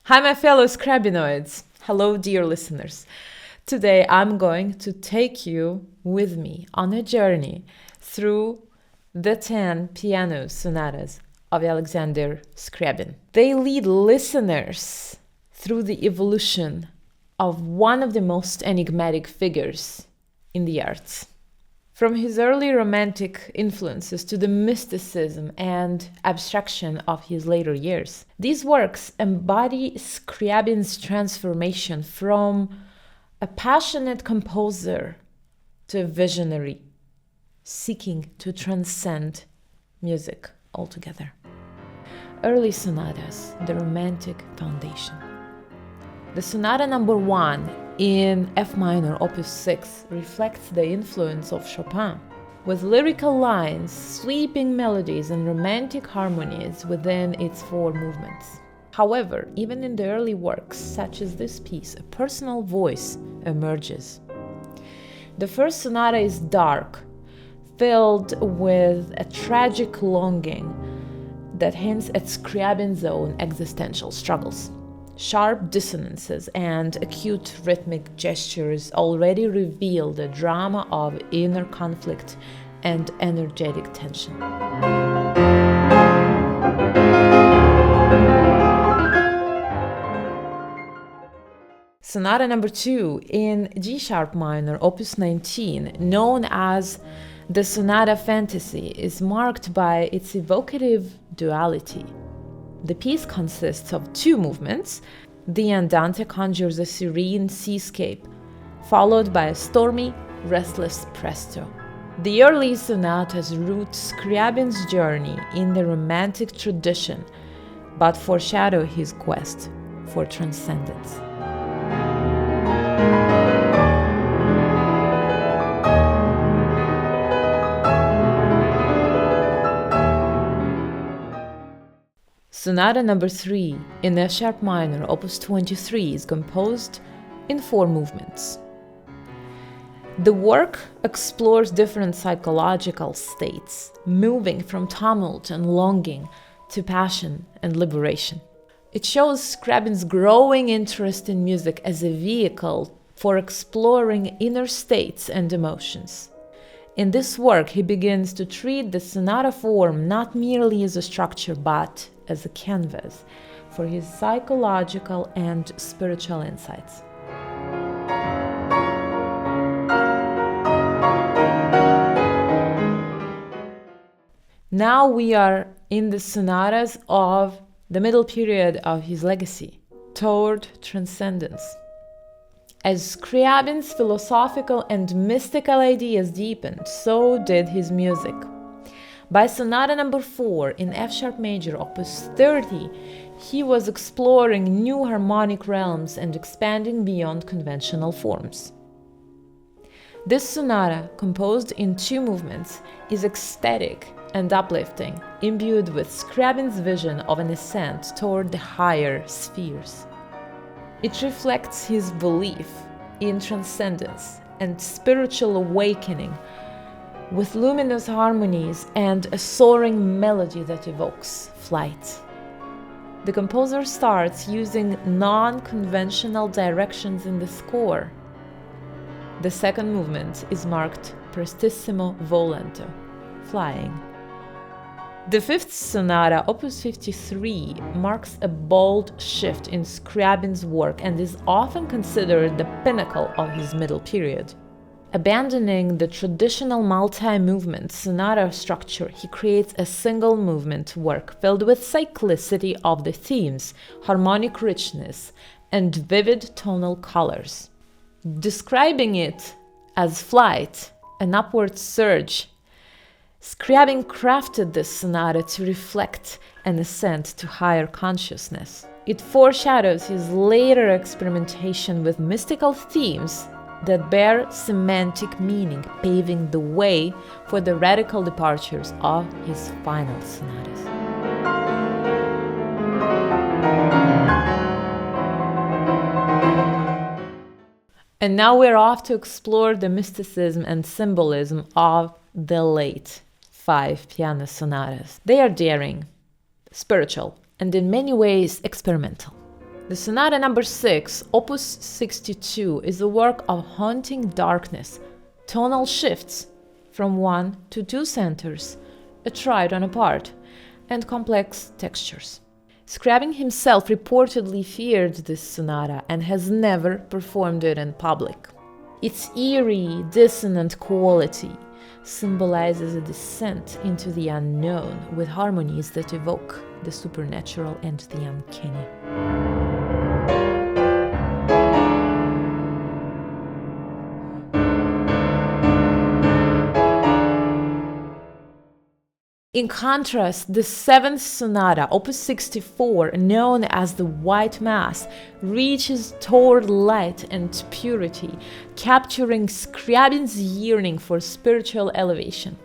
Hi, my fellow Scriabinoids. Hello, dear listeners. Today I'm going to take you with me on a journey through the 10 piano sonatas of Alexander Scriabin. They lead listeners through the evolution of one of the most enigmatic figures in the arts. From his early romantic influences to the mysticism and abstraction of his later years, these works embody Scriabin's transformation from a passionate composer to a visionary, seeking to transcend music altogether. Early sonatas, the romantic foundation. The sonata number 1 in F minor, opus 6, reflects the influence of Chopin, with lyrical lines, sweeping melodies, and romantic harmonies within its 4 movements. However, even in the early works, such as this piece, a personal voice emerges. The first sonata is dark, filled with a tragic longing that hints at Scriabin's own existential struggles. Sharp dissonances and acute rhythmic gestures already reveal the drama of inner conflict and energetic tension. Sonata number 2 in G sharp minor, opus 19, known as the Sonata Fantasy, is marked by its evocative duality. The piece consists of 2 movements. The andante conjures a serene seascape, followed by a stormy, restless presto. The early sonatas root Scriabin's journey in the romantic tradition, but foreshadow his quest for transcendence. Sonata number 3 in F sharp minor, opus 23, is composed in 4 movements. The work explores different psychological states, moving from tumult and longing to passion and liberation. It shows Scriabin's growing interest in music as a vehicle for exploring inner states and emotions. In this work, he begins to treat the sonata form not merely as a structure, but as a canvas for his psychological and spiritual insights. Now we are in the sonatas of the middle period of his legacy, toward transcendence. As Scriabin's philosophical and mystical ideas deepened, so did his music. By sonata number 4 in F sharp major, opus 30, he was exploring new harmonic realms and expanding beyond conventional forms. This sonata, composed in 2 movements, is ecstatic and uplifting, imbued with Scriabin's vision of an ascent toward the higher spheres. It reflects his belief in transcendence and spiritual awakening, with luminous harmonies and a soaring melody that evokes flight. The composer starts using non-conventional directions in the score. The second movement is marked prestissimo volento, flying. The 5th sonata, opus 53, marks a bold shift in Scriabin's work and is often considered the pinnacle of his middle period. Abandoning the traditional multi-movement sonata structure, he creates a single-movement work filled with cyclicity of the themes, harmonic richness, and vivid tonal colors. Describing it as flight, an upward surge, Scriabin crafted this sonata to reflect an ascent to higher consciousness. It foreshadows his later experimentation with mystical themes that bear semantic meaning, paving the way for the radical departures of his final sonatas. And now we're off to explore the mysticism and symbolism of the late 5 piano sonatas. They are daring, spiritual, and in many ways experimental. The Sonata number 6, Opus 62, is a work of haunting darkness, tonal shifts from 1 to 2 centers, a tritone apart, and complex textures. Scriabin himself reportedly feared this sonata and has never performed it in public. Its eerie, dissonant quality symbolizes a descent into the unknown with harmonies that evoke the supernatural and the uncanny. In contrast, the 7th sonata, Opus 64, known as the White Mass, reaches toward light and purity, capturing Scriabin's yearning for spiritual elevation.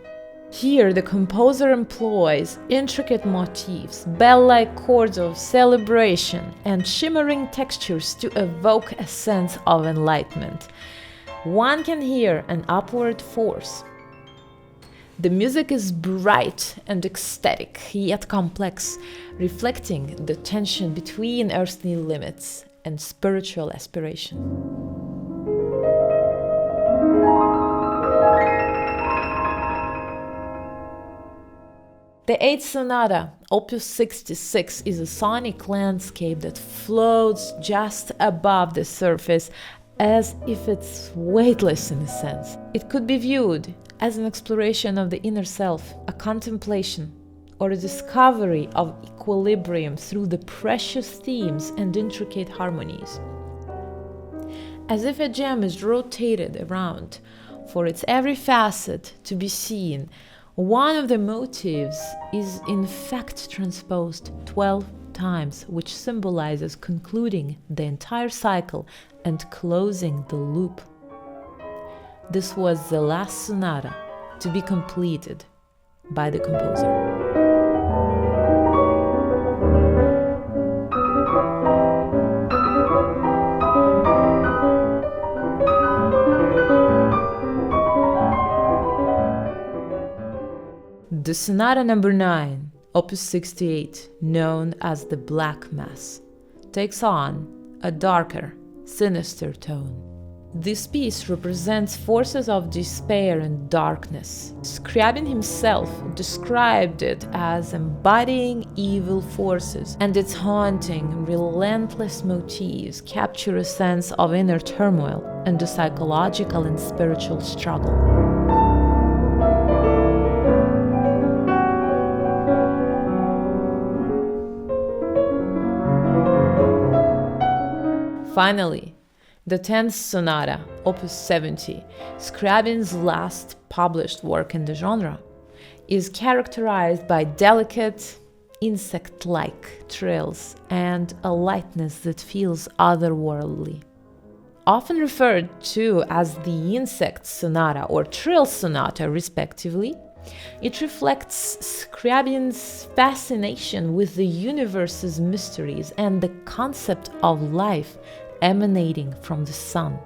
Here, the composer employs intricate motifs, bell-like chords of celebration, and shimmering textures to evoke a sense of enlightenment. One can hear an upward force. The music is bright and ecstatic, yet complex, reflecting the tension between earthly limits and spiritual aspiration. The 8th sonata, Opus 66, is a sonic landscape that floats just above the surface as if it's weightless in a sense. It could be viewed as an exploration of the inner self, a contemplation, or a discovery of equilibrium through the precious themes and intricate harmonies. As if a gem is rotated around for its every facet to be seen, one of the motifs is in fact transposed 12 times, which symbolizes concluding the entire cycle and closing the loop. This was the last sonata to be completed by the composer. The Sonata number 9, Opus 68, known as the Black Mass, takes on a darker, sinister tone. This piece represents forces of despair and darkness. Scriabin himself described it as embodying evil forces, and its haunting, relentless motifs capture a sense of inner turmoil and a psychological and spiritual struggle. Finally, the 10th sonata, Opus 70, Scriabin's last published work in the genre, is characterized by delicate, insect-like trills and a lightness that feels otherworldly. Often referred to as the insect sonata or trill sonata, respectively, it reflects Scriabin's fascination with the universe's mysteries and the concept of life emanating from the sun.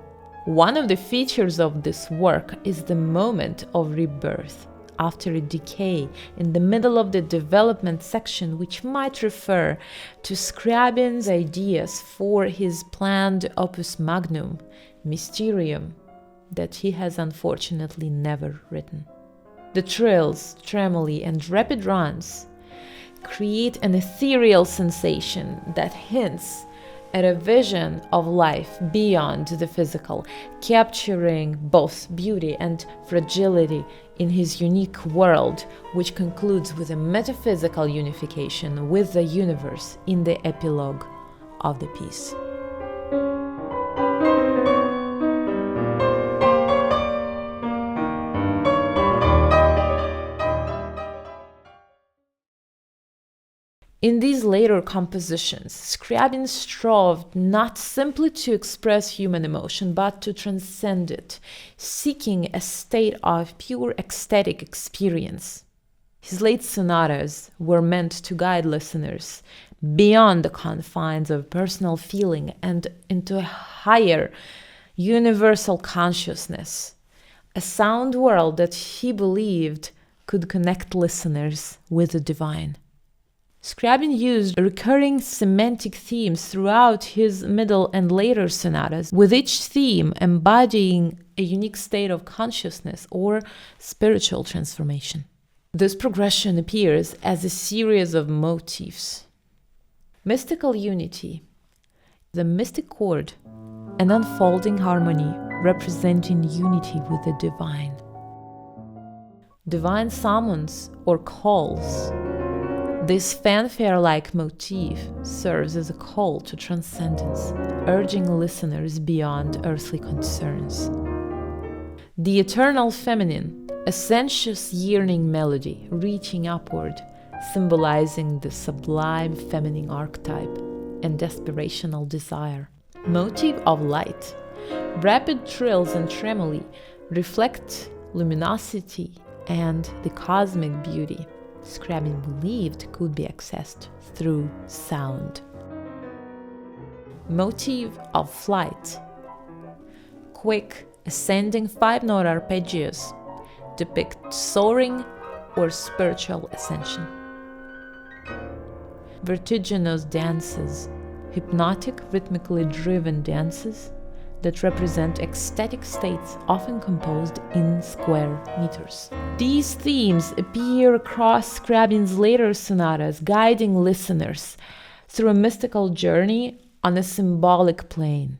One of the features of this work is the moment of rebirth after a decay in the middle of the development section, which might refer to Scriabin's ideas for his planned opus magnum, Mysterium, that he has unfortunately never written. The trills, tremoli, and rapid runs create an ethereal sensation that hints at a vision of life beyond the physical, capturing both beauty and fragility in his unique world, which concludes with a metaphysical unification with the universe in the epilogue of the piece. In these later compositions, Scriabin strove not simply to express human emotion, but to transcend it, seeking a state of pure ecstatic experience. His late sonatas were meant to guide listeners beyond the confines of personal feeling and into a higher, universal consciousness, a sound world that he believed could connect listeners with the divine. Scriabin used recurring semantic themes throughout his middle and later sonatas, with each theme embodying a unique state of consciousness or spiritual transformation. This progression appears as a series of motifs. Mystical unity, the mystic chord, an unfolding harmony representing unity with the divine. Divine summons or calls. This fanfare-like motif serves as a call to transcendence, urging listeners beyond earthly concerns. The eternal feminine, a sensuous yearning melody reaching upward, symbolizing the sublime feminine archetype and desperational desire. Motif of light. Rapid trills and tremoli reflect luminosity and the cosmic beauty Scriabin believed could be accessed through sound. Motif of flight. Quick, ascending 5-note arpeggios depict soaring or spiritual ascension. Vertiginous dances, hypnotic, rhythmically driven dances that represent ecstatic states often composed in square meters. These themes appear across Scriabin's later sonatas, guiding listeners through a mystical journey on a symbolic plane.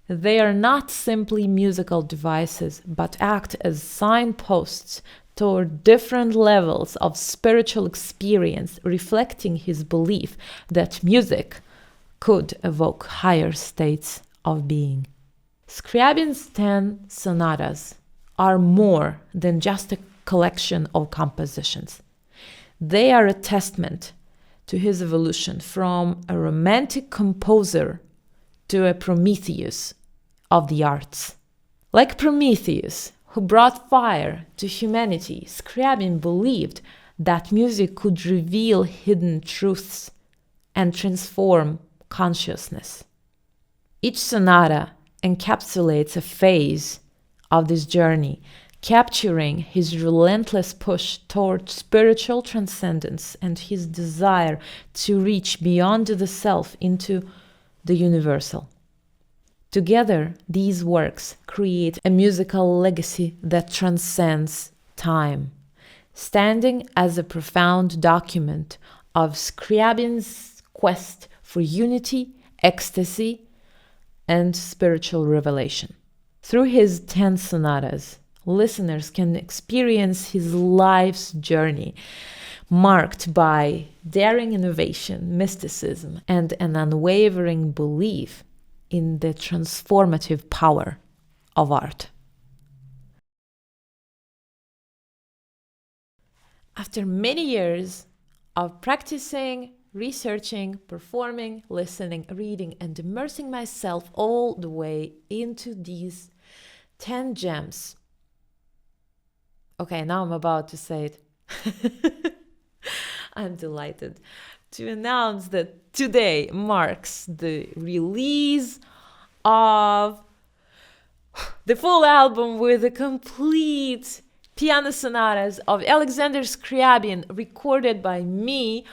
They are not simply musical devices, but act as signposts toward different levels of spiritual experience, reflecting his belief that music could evoke higher states of being. Scriabin's 10 sonatas are more than just a collection of compositions. They are a testament to his evolution from a romantic composer to a Prometheus of the arts. Like Prometheus, who brought fire to humanity, Scriabin believed that music could reveal hidden truths and transform consciousness. Each sonata encapsulates a phase of this journey, capturing his relentless push toward spiritual transcendence and his desire to reach beyond the self into the universal. Together, these works create a musical legacy that transcends time, standing as a profound document of Scriabin's quest for unity, ecstasy, and spiritual revelation. Through his 10 sonatas, listeners can experience his life's journey, marked by daring innovation, mysticism, and an unwavering belief in the transformative power of art. After many years of practicing, researching, performing, listening, reading, and immersing myself all the way into these 10 gems. Okay, now I'm about to say it. I'm delighted to announce that today marks the release of the full album with the complete piano sonatas of Alexander Scriabin, recorded by me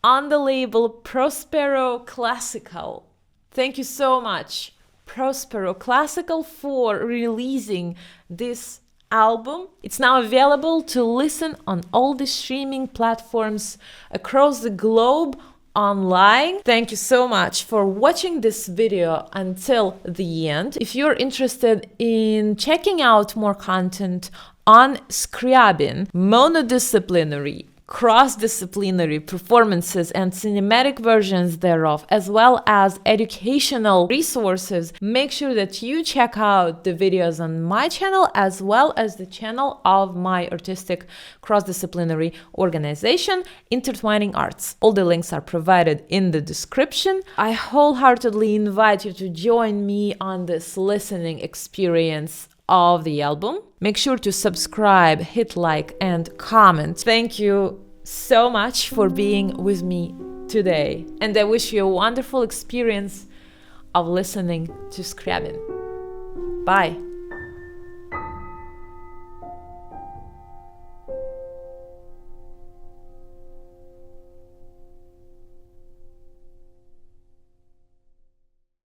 on the label Prospero Classical. Thank you so much, Prospero Classical, for releasing this album. It's now available to listen on all the streaming platforms across the globe online. Thank you so much for watching this video until the end. If you're interested in checking out more content on Scriabin, monodisciplinary, cross-disciplinary performances and cinematic versions thereof, as well as educational resources, make sure that you check out the videos on my channel as well as the channel of my artistic cross-disciplinary organization, Intertwining Arts. All the links are provided in the description. I wholeheartedly invite you to join me on this listening experience of the album. Make sure to subscribe, hit like, and comment. Thank you so much for being with me today, and I wish you a wonderful experience of listening to Scriabin. Bye.